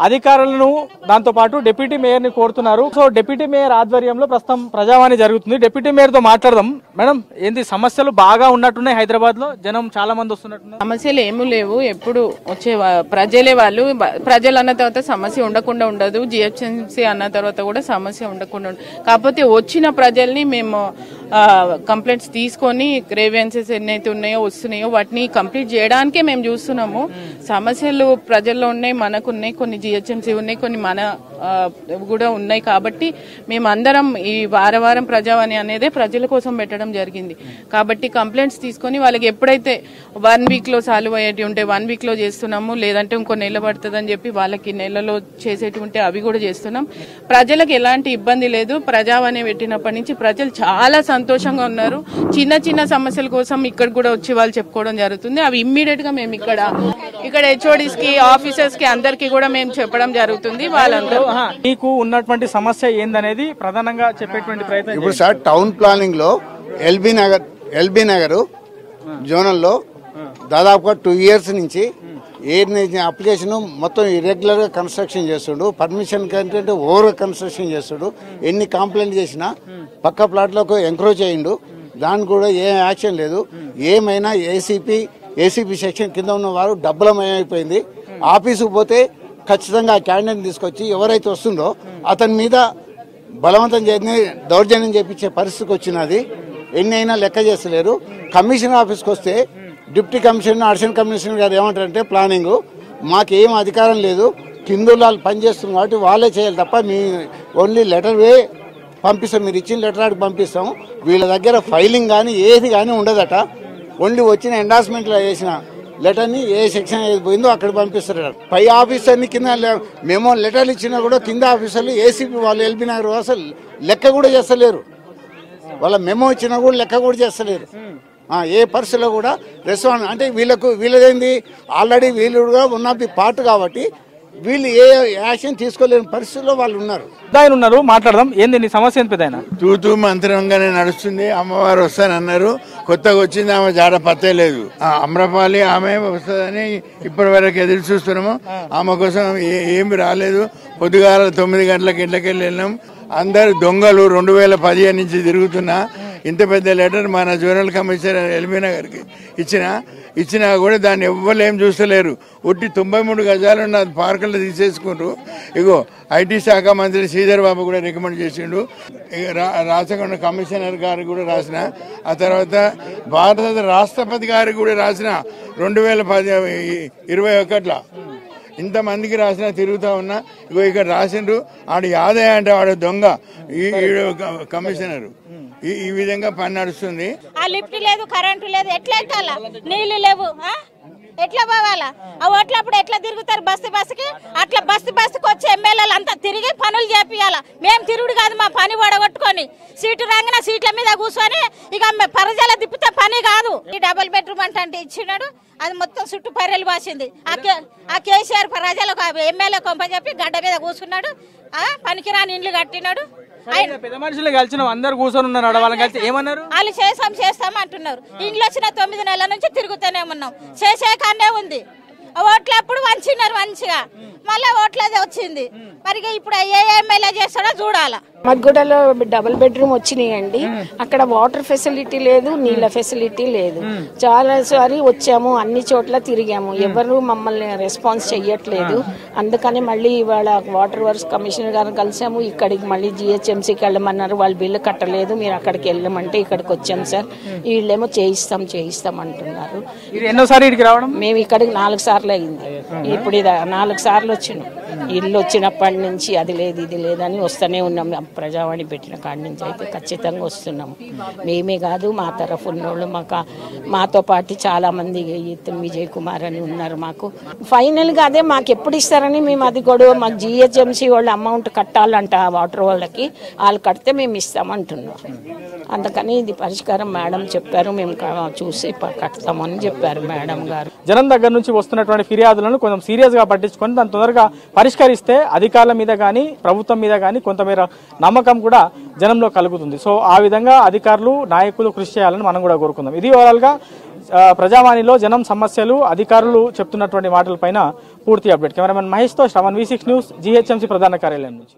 అధికారులను దాంతోపాటు డిప్యూటీ మేయర్ని కోరుతున్నారు. సో డిప్యూటీ మేయర్ ఆధ్వర్యంలో ప్రస్తుతం ప్రజావాణి జరుగుతుంది. డిప్యూటీ మేయర్తో మాట్లాడదాం. మేడం, ఏంటి సమస్యలు బాగా ఉన్నట్టున్నాయి? హైదరాబాద్లో జనం చాలా మంది వస్తున్నట్టున్నారు. సమస్యలు ఏమీ లేవు, ఎప్పుడు వచ్చే ప్రజలే వాళ్ళు. ప్రజలు అన్న తర్వాత సమస్య ఉండకుండా ఉండదు, జిహెచ్ఎంసీ అన్న తర్వాత కూడా సమస్య ఉండకుండా ఉండదు. కాకపోతే వచ్చిన ప్రజల్ని మేము కంప్లైంట్స్ తీసుకొని గ్రేవియన్సెస్ ఎన్నైతే ఉన్నాయో వస్తున్నాయో వాటిని కంప్లీట్ చేయడానికే మేము చూస్తున్నాము. సమస్యలు ప్రజల్లో ఉన్నాయి, మనకు ఉన్నాయి, కొన్ని జిహెచ్ఎంసీ ఉన్నాయి, కొన్ని మన కూడా ఉన్నాయి. కాబట్టి మేమందరం ఈ వారం ప్రజావాణి అనేదే ప్రజల కోసం పెట్టడం జరిగింది. కాబట్టి కంప్లైంట్స్ తీసుకొని వాళ్ళకి ఎప్పుడైతే 1 వీక్లో సాల్వ్ అయ్యేటి ఉంటే 1 వీక్లో చేస్తున్నాము, లేదంటే ఇంకో నెల పడుతుందని చెప్పి వాళ్ళకి నెలలో చేసేటి ఉంటే అవి కూడా చేస్తున్నాం. ప్రజలకు ఎలాంటి ఇబ్బంది లేదు. ప్రజావాణి పెట్టినప్పటి నుంచి ప్రజలు చాలా సంతోషంగా ఉన్నారు. చిన్న సమస్యల కోసం ఇక్కడ కూడా వచ్చి వాళ్ళు చెప్పుకోవడం జరుగుతుంది. అవి ఇమ్మీడియట్ గా మేము ఇక్కడ హెచ్ఓడీస్ కి, ఆఫీసర్స్ కి అందరికి కూడా మేము చెప్పడం జరుగుతుంది. వాళ్ళందరూ మీకు ఉన్నటువంటి సమస్య ఏందనేది ప్రధానంగా చెప్పేటువంటి ప్రయత్నం. ఇప్పుడు సార్ టౌన్ ప్లానింగ్ లో ఎల్బీ నగర్ జోనల్లో దాదాపుగా 2 years నుంచి అప్లికేషన్ మొత్తం ఇర్రెగ్యులర్ గా కన్స్ట్రక్షన్ చేస్తుడు. పర్మిషన్ కంటే ఓవర్ కన్స్ట్రక్షన్ చేస్తుడు. ఎన్ని కంప్లైంట్ చేసినా పక్క ప్లాట్లకు ఎంక్రోచ్ అయ్యిండు. దానికి కూడా ఏం యాక్షన్ లేదు. ఏమైనా ఏసీపీ సెక్షన్ కింద ఉన్న వారు డబ్బులమయమైపోయింది. ఆఫీసుకు పోతే ఖచ్చితంగా ఆ క్యాండిడేట్ తీసుకొచ్చి ఎవరైతే వస్తుందో అతని మీద బలవంతం చేసి దౌర్జన్యం చేపించే పరిస్థితికి వచ్చినది. ఎన్ని అయినా లెక్క చేస్తలేరు. కమిషనర్ ఆఫీస్కి వస్తే డిప్యూటీ కమిషనర్, అడిషనల్ కమిషనర్ గారు ఏమంటారంటే ప్లానింగ్ మాకేం అధికారం లేదు, కింద వాళ్ళు పనిచేస్తుంది కాబట్టి వాళ్ళే చేయాలి తప్ప మీ ఓన్లీ లెటర్ వే పంపిస్తాం, మీరు ఇచ్చిన లెటర్ ఆడికి పంపిస్తాం. వీళ్ళ దగ్గర ఫైలింగ్ కానీ ఏది కానీ ఉండదట. ఓన్లీ వచ్చిన ఎండార్స్మెంట్లో వేసిన లెటర్ని ఏ సెక్షన్ ఏది పోయిందో అక్కడ పంపిస్తారు. పై ఆఫీసర్ని కింద మేము లెటర్లు ఇచ్చినా కూడా కింద ఆఫీసర్లు ఏసీపీ వాళ్ళు ఎల్బీ నగర్ అసలు లెక్క కూడా చేస్తలేరు. వాళ్ళ మెమో ఇచ్చినా కూడా లెక్క కూడా చేస్తలేరు. ఏ పరిస్థితిలో కూడా రెస్పాండ్ అంటే వీళ్ళదేంది ఆల్రెడీ వీళ్ళుగా ఉన్న పార్ట్ కాబట్టి వీళ్ళు ఏ యాక్షన్ తీసుకోలేని పరిస్థితుల్లో వాళ్ళు ఉన్నారు. మాట్లాడదాం. ఏంది నీ సమస్య? తూతూ మంత్రంగానే నడుస్తుంది. అమ్మవారు వస్తానన్నారు, కొత్తగా వచ్చింది, ఆమె జాడ పత్తే లేదు. అమ్రపాలి ఆమె వస్తుందని ఇప్పటి వరకు ఎదురు చూస్తున్నాము. ఆమె కోసం ఏమి రాలేదు. పొద్దుగాల 9 గంటలకు ఇంట్లోకెళ్ళి వెళ్ళినాం. అందరు దొంగలు 2015 నుంచి తిరుగుతున్నా. ఇంత పెద్ద లెటర్ మన జోనల్ కమిషనర్ ఎల్బీ నగర్కి ఇచ్చినా కూడా దాన్ని ఎవ్వరు ఏం చూస్తలేరు. ఒట్టి 93 గజాలు ఉన్న పార్కులు తీసేసుకుంటూ ఇగో ఐటీ శాఖ మంత్రి శ్రీధర్ బాబు కూడా రికమెండ్ చేసిండు. రాచకొండ కమిషనర్ గారికి కూడా రాసిన, ఆ తర్వాత భారత రాష్ట్రపతి గారికి కూడా రాసిన 2021లో ఇంతమందికి రాసినా తిరుగుతా ఉన్నా. ఇగో ఇక్కడ రాసిండ్రు. ఆడు యాదయ్య అంటే వాడు దొంగ, ఈ కమిషనర్. ఈ విధంగా పని నడుస్తుంది. ఆ లిఫ్ట్ లేదు, కరెంటు లేదు, ఎట్లయితే నీళ్లు లేవు. ఎట్లా పోవాలా? ఆ ఓట్లప్పుడు ఎట్లా తిరుగుతారు బస్సుకి? అట్లా బస్సుకి వచ్చి ఎమ్మెల్యేలు అంతా తిరిగి పనులు చేపియాలా. మేము తిరుగుడు కాదు, మా పని పడగొట్టుకొని సీటు రంగిన సీట్ల మీద కూర్చొని ఇక ప్రజల తిప్పితే పని కాదు. ఈ డబుల్ బెడ్రూమ్ అంటే ఇచ్చినాడు, అది మొత్తం చుట్టూ పర్రెలు బాసింది. ఆ కేసీఆర్ ప్రజలకు ఎమ్మెల్యే కొంప చెప్పి గడ్డ మీద కూర్చున్నాడు, పనికిరాని ఇండ్లు కట్టినాడు. పెద్ద మనుషులు కలిసిన అందరు కూర్చొని ఉన్నారు, వాళ్ళని కలిసి ఏమన్నారు? వాళ్ళు చేస్తాం అంటున్నారు. ఇంట్లో వచ్చిన 9 నెలల నుంచి తిరుగుతూనే ఉన్నాం, చేసే కానే ఉంది. ఓట్లు ఎప్పుడు వంచినారు మంచిగా, మళ్ళీ ఓట్లదే వచ్చింది. మరి ఇప్పుడు ఏ ఎమ్మెల్యే చేస్తాడో చూడాలా. మద్గూడలో డబుల్ బెడ్రూమ్ వచ్చినాయండి. అక్కడ వాటర్ ఫెసిలిటీ లేదు, నీళ్ళ ఫెసిలిటీ లేదు. చాలా సారి వచ్చాము, అన్ని చోట్ల తిరిగాము, ఎవరు మమ్మల్ని రెస్పాన్స్ చెయ్యట్లేదు. అందుకని మళ్ళీ ఇవాళ వాటర్ వర్క్స్ కమిషనర్ గారిని కలిసాము. ఇక్కడికి మళ్ళీ GHMCకి వెళ్ళమన్నారు, వాళ్ళు బిల్లు కట్టలేదు, మీరు అక్కడికి వెళ్ళమంటే ఇక్కడికి వచ్చాం సార్. వీళ్ళేమో చేయిస్తాం అంటున్నారు. మేము ఇక్కడికి 4 సార్లు అయింది. ఇప్పుడు ఇది 4 సార్లు వచ్చినాం. ఇల్లు వచ్చినప్పటి నుంచి అది లేదు ఇది లేదని వస్తూనే ఉన్నాం. ప్రజావాణి పెట్టిన కాడి నుంచి అయితే ఖచ్చితంగా వస్తున్నాము. మేమే కాదు, మా తరఫు ఉన్నోళ్ళు, మాతో పాటు చాలా మంది విజయ్ కుమార్ అని ఉన్నారు. మాకు ఫైనల్గా అదే మాకు ఎప్పుడు ఇస్తారని మేము అది గొడవ. మాకు GHMC వాళ్ళు అమౌంట్ కట్టాలంట వాటర్ వాళ్ళకి, వాళ్ళు కడితే మేము ఇస్తామంటున్నాం. అందుకని ఇది పరిష్కారం మేడం చెప్పారు, మేము చూసి కడతామని చెప్పారు మేడం గారు. జనం దగ్గర నుంచి వస్తున్నటువంటి ఫిర్యాదులను కొంచెం సీరియస్గా పట్టించుకొని దాన్ని తొందరగా పరిష్కరిస్తే అధికారుల మీద కానీ ప్రభుత్వం మీద కానీ కొంతమేర నమ్మకం కూడా జనంలో కలుగుతుంది. సో ఆ విధంగా అధికారులు నాయకులు కృషి చేయాలని మనం కూడా కోరుకుందాం. ఇది ఓవరాల్గా ప్రజావాణిలో జనం సమస్యలు, అధికారులు చెప్తున్నటువంటి మాటలపైన పూర్తి అప్డేట్. కెమెరామెన్ మహేష్తో శ్రవణ్, V6 న్యూస్, GHMC ప్రధాన కార్యాలయం నుంచి.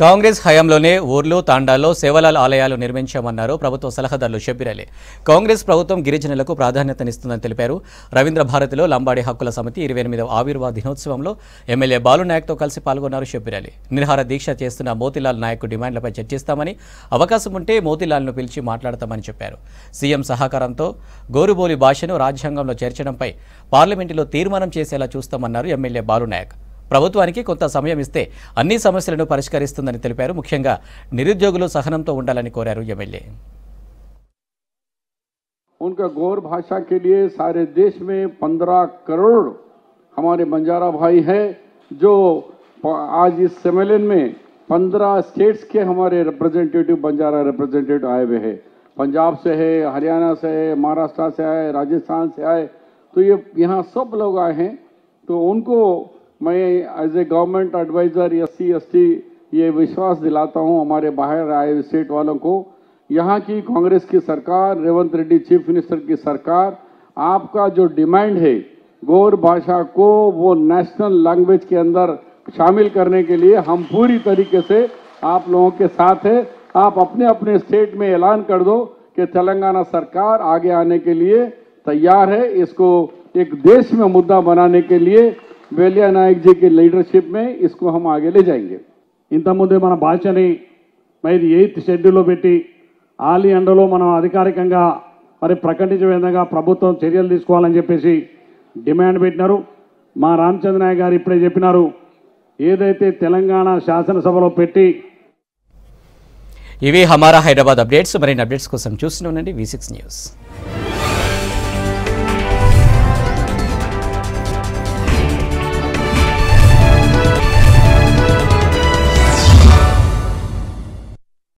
కాంగ్రెస్ హయాంలోనే ఊర్లు తాండాల్లో సేవలాల్ ఆలయాలు నిర్మించామన్నారు ప్రభుత్వ సలహాదారులు షబ్బీర్ అలీ. కాంగ్రెస్ ప్రభుత్వం గిరిజనులకు ప్రాధాన్యతనిస్తుందని తెలిపారు. రవీంద్ర భారతిలో లంబాడి హక్కుల సమితి 28వ ఆవిర్భావ దినోత్సవంలో ఎమ్మెల్యే బాలు నాయక్తో కలిసి పాల్గొన్నారు షబ్బీర్ అలీ. నిరాహార దీక్ష చేస్తున్న మోతీలాల్ నాయక్ డిమాండ్లపై చర్చిస్తామని, అవకాశం ఉంటే మోతీలాల్ను పిలిచి మాట్లాడతామని చెప్పారు. సీఎం సహకారంతో గోరుబోలి భాషను రాజ్యాంగంలో చేర్చడంపై పార్లమెంటులో తీర్మానం చేసేలా చూస్తామన్నారు ఎమ్మెల్యే బాలు నాయక్. ప్రభుత్వానికి కొంత సమయం ఇస్తే అన్ని సమస్యలను పరిష్కరిస్తుందని తెలిపారు. ముఖ్యంగా నిరుద్యోగులు సహనంతో ఉండాలని కోరారు ఎమ్మెల్యే. उनका गौर भाषा के लिए सारे देश में 15 करोड़ हमारे बंजारा भाई हैं, जो आज इस सम्मेलन में 15 स्टेट्स के हमारे रिप्रेजेंटेटिव बंजारा रिप्रेजेंटेटिव आए हुए हैं. पंजाब से है, हरियाणा से है, महाराष्ट्र से आए, राजस्थान से आए, तो ये यहाँ सब लोग आए हैं. तो उनको मैं as a government adviser SC ST ये विश्वास दिलाता हूँ हमारे बाहर आए स्टेट वालों को, यहाँ की कांग्रेस की सरकार, रेवंत रेड्डी चीफ मिनिस्टर की सरकार, आपका जो डिमांड है गौर भाषा को वो नेशनल लैंग्वेज के अंदर शामिल करने के लिए हम पूरी तरीके से आप लोगों के साथ है. आप अपने अपने स्टेट में ऐलान कर दो कि तेलंगाना सरकार आगे आने के लिए तैयार है. इसको एक देश में मुद्दा बनाने के लिए वेलिया नायक जी की लीडरशिप में इसको हम आगे ले जाएंगे. ఇంతకుముందే మన భాషని మరి 8th షెడ్యూల్లో పెట్టి ఆలి అండలో మనం అధికారికంగా మరి ప్రకటించే విధంగా ప్రభుత్వం చర్యలు తీసుకోవాలని చెప్పేసి డిమాండ్ పెట్టినారు. మా రామచంద్ర నాయక్ గారు ఇప్పుడే చెప్పినారు, ఏదైతే తెలంగాణ శాసనసభలో పెట్టి. ఇవి హమారా హైదరాబాద్ అప్డేట్స్. మరిన్ని అప్డేట్స్ కోసం చూస్తూనే ఉండండి V6 న్యూస్.